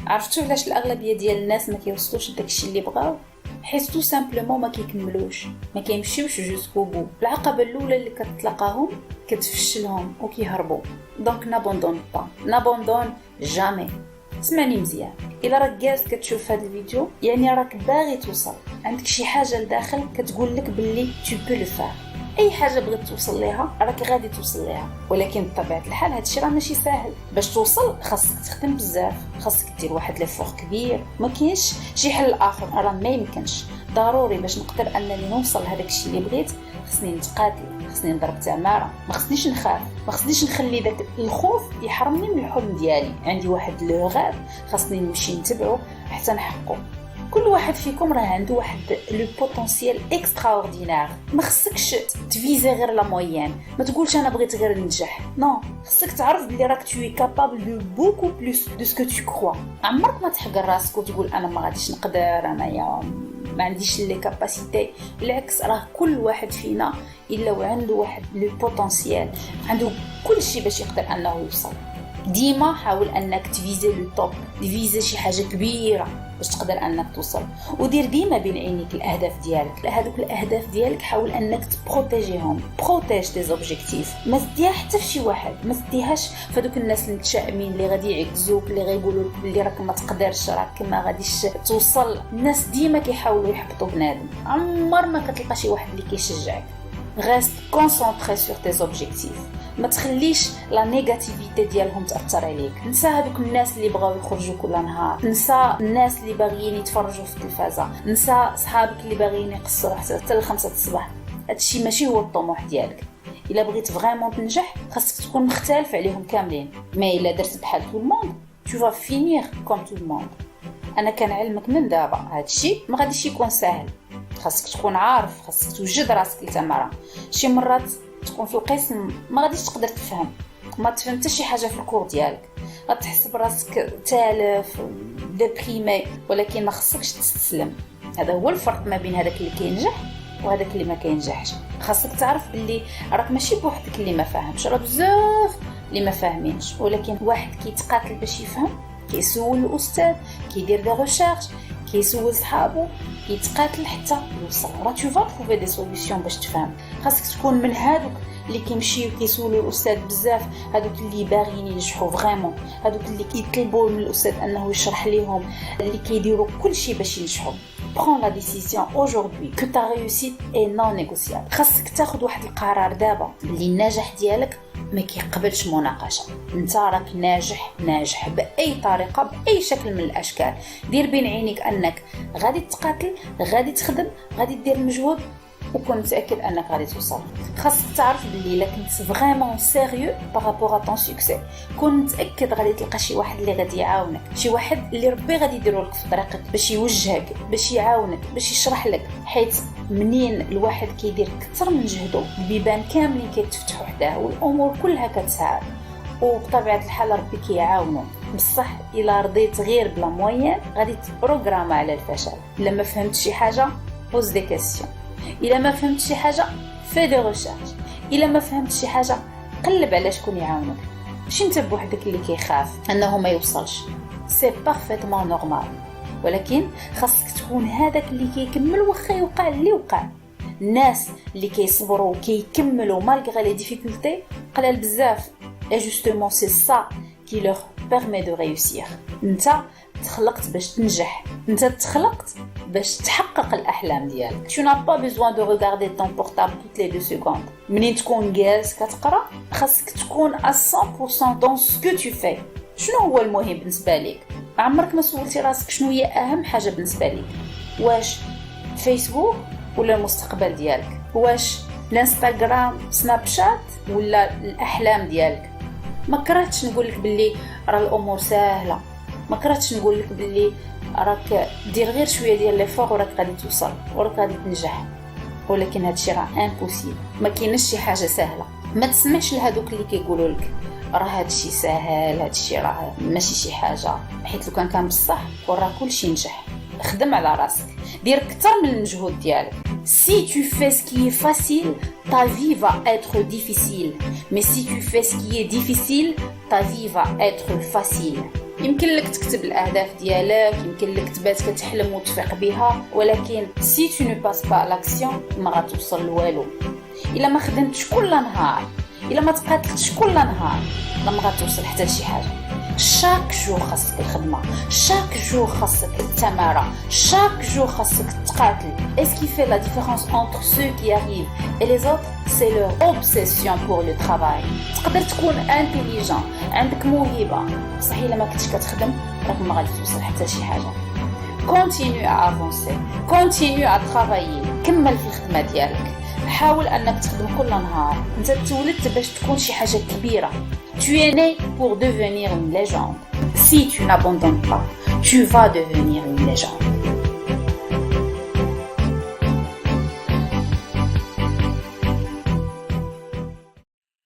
عرفتوا علاش الاغلبيه ديال الناس ما كيوصلوش لداكشي اللي بغاو؟ حيت تو سامبلومون ما كيكملوش، ما كيمشيوش جوسكو بو. العقبه الاولى اللي كتلاقاهم كتفشلهم وكيهربوا. دونك نابوندون جامي. اسمعني مزيان، الا راك جالس كتشوف هذا الفيديو يعني راك باغي توصل، عندك شي حاجه لداخل كتقول لك باللي tu peux le faire. اي حاجه بغيت توصل ليها راك غادي توصل ليها، ولكن بطبيعه الحال هادشي راه ماشي ساهل. باش توصل خاصك تخدم بزاف، خاصك دير واحد ليفور كبير، ما كاينش شي حل اخر، راه ما يمكنش. ضروري باش نقدر انني نوصل لهداك الشيء اللي بغيت خصني نتقاتل، خصني نضرب تماره، ما خصنيش نخاف، ما خصنيش نخلي داك الخوف يحرمني من الحلم ديالي. عندي واحد لو غاب خصني نمشي نتبعه حتى نحققه. كل واحد فيكم راه عنده واحد لو بوتونسيال اكسترا اوردينير. ما خصكش تفيزي غير لا موين، ما تقولش انا بغيت غير ننجح، نو. خصك تعرف بلي راك توي كابابل دو بوكو بلوس دو سكو تو كروا. عمرك ما تحقر راسك وتقول انا ما غاديش نقدر، انايا ما عنديش لي كاباسيتي. بالعكس، راه كل واحد فينا الا وعنده واحد لو بوتونسيال، عنده كل شيء باش يقدر انه يوصل. ديما حاول انك تفيزي لو توب، تفيزي شي حاجه كبيره باش تقدر انك توصل. ودير ديما بين عينيك الاهداف ديالك. هذوك الاهداف ديالك حاول انك تبروتيجيهم، بروتيج دي زوبجيكتيف. ما تديها حتى في شي واحد، ما تديهاش فدوك الناس المتشائمين اللي غادي يعكزوك، اللي غيقولوا لك بلي راك ما تقدرش، راك ما غاديش توصل. الناس ديما كيحاولوا يحبطوا بنادم، عمر ما كتلقى شي واحد اللي كيشجعك. غاست كونسونطري سور تي زوبجيكتيف، ما تخليش لا نيجاتيفيتي ديالهم تاثر عليك. نسى هذوك الناس اللي بغاو يخرجوا كل نهار، نسى الناس اللي باغيين يتفرجوا في التلفازه، نسى صحابك اللي باغيين يقصروا حتى 5 الصباح. هادشي ماشي هو الطموح ديالك. الا بغيت فريمون تنجح خاصك تكون مختلف عليهم كاملين. ما الا درت بحال tout le monde tu vas finir comme tout le monde. انا كنعلمك من دابا هادشي ما غاديش يكون سهل، خاصك تكون عارف، خاصك توجد راسك لتمارا. شي مرات تكون في القسم ما غاديش تقدر تفهم، ما تفهم حتى شي حاجه في الكور ديالك، غتحس براسك تالف ديبريمي، ولكن ما خصكش تستسلم. هذا هو الفرق ما بين هذاك اللي كينجح وهذاك اللي ما كينجحش. خاصك تعرف باللي راك ماشي بوحدك اللي ما فاهمش، راه بزاف اللي ما فاهمينش، ولكن واحد كيتقاتل باش يفهم، كيسول الاستاذ، كيدير دي ريشيرش، كيسول صحابو، كيتقاتل حتى يوصل. راه تو فا تروفي دي سوليوشن باش تفهم. خاصك تكون من هادوك اللي كيمشيو كيسولوا الاستاذ بزاف، هادوك اللي باغيين ينجحوا فريمون، هادوك اللي كيطلبوا من الاستاذ انه يشرح لهم، اللي كيديروا كل شيء باش ينجحوا. prends la décision aujourd'hui que ta réussite est non négociable. خاصك تاخذ واحد القرار دابا اللي النجاح ديالك ما كيقبلش مناقشه. انت راك ناجح باي طريقه، باي شكل من الاشكال. دير بين عينيك انك غادي تقاتل، غادي تخدم، غادي دير مجهود، وكون متاكد انك غادي توصل. خاصك تعرف بلي الا كنت فريمون سيريو بارابور ا طون سوكسي، كون متاكد غادي تلقى شي واحد اللي غادي يعاونك، شي واحد اللي ربي غادي يديرو لك في طريقك باش يوجهك، باش يعاونك، باش يشرح لك. حيت منين الواحد كيدير كثر من جهده البيبان كاملين كيتفتحوا حداه والامور كلها كتسهل، وبطبيعه الحال ربي كيعاونو. بصح الا رضيت غير بلا موين غادي تبروغرام على الفشل. الا ما فهمت شي حاجه بوز دي كيسيون، الا ما فهمت شي حاجه في دي ريشيرش، الا ما فهمت شي حاجه قلب على شكون يعاونك. ماشي انت بوحدك اللي كيخاف انه ما يوصلش، سي بارفيتمون نورمال. ولكن خاصك تكون هذاك اللي كيكمل واخا يوقع اللي وقع. الناس اللي كيصبروا وكيكملوا مالغري لي ديفيكولتي قلال بزاف، اي جوستومون سي سا كي لور بيرمي دو ريوسير. انت تخلقت باش تنجح، انت تخلقت باش تحقق الاحلام ديالك. tu n'as pas besoin de regarder ton portable toutes les 2 secondes. منين تكون جالس كتقرا خاصك تكون 100% dans ce que tu fais. شنو هو المهم بالنسبه لك؟ عمرك ما سولتي راسك شنو هي اهم حاجه بالنسبه لك؟ واش فيسبوك ولا المستقبل ديالك؟ واش الانستغرام، سناب شات، ولا الاحلام ديالك؟ ما كرهتش نقول لك باللي راه الامور سهله، ما كرهتش نقول لك باللي راك دير غير شويه ديال ليفور وراك غادي توصل وراك غادي تنجح، ولكن هادشي راه امبوسيبل. ما كاينش شي حاجه سهله. ما تسمعش لهادوك اللي كيقولوا لك راه هادشي ساهل، هادشي راه ماشي شي حاجه، حيت لو كان بصح وراه كلشي ينجح. خدم على راسك، دير اكثر من المجهود ديالك. Si tu fais ce qui est facile, ta vie va être difficile. Mais si tu fais ce qui est difficile, ta vie va être facile. يمكن لك تكتب الاهداف ديالك، يمكن لك تبات كتحلم وتفيق بها، ولكن سي تو نو باس با لاكسيون ما غتوصل لوالو. الا ما خدمتش كل نهار، الا ما تقاتلتش كل نهار، ما غتوصل حتى لشي حاجه. شاك جور خاصك الخدمه، شاك جور خاصك التماره، شاك جور خاصك تقاتل. Et ce qui fait la différence entre ceux qui arrivent et les autres, c'est leur obsession pour le travail. تقدر تكون انتيليجون، عندك موهبه، صح الا ما كنتش كتخدم راك ما غادي توصل حتى شي حاجه. continue à avancer، continue à travailler، كمل في الخدمه ديالك، حاول انك تخدم كل نهار. انت تولدت باش تكون شي حاجه كبيره. Tu es né pour devenir une légende. Si tu n'abandonnes pas, tu vas devenir une légende.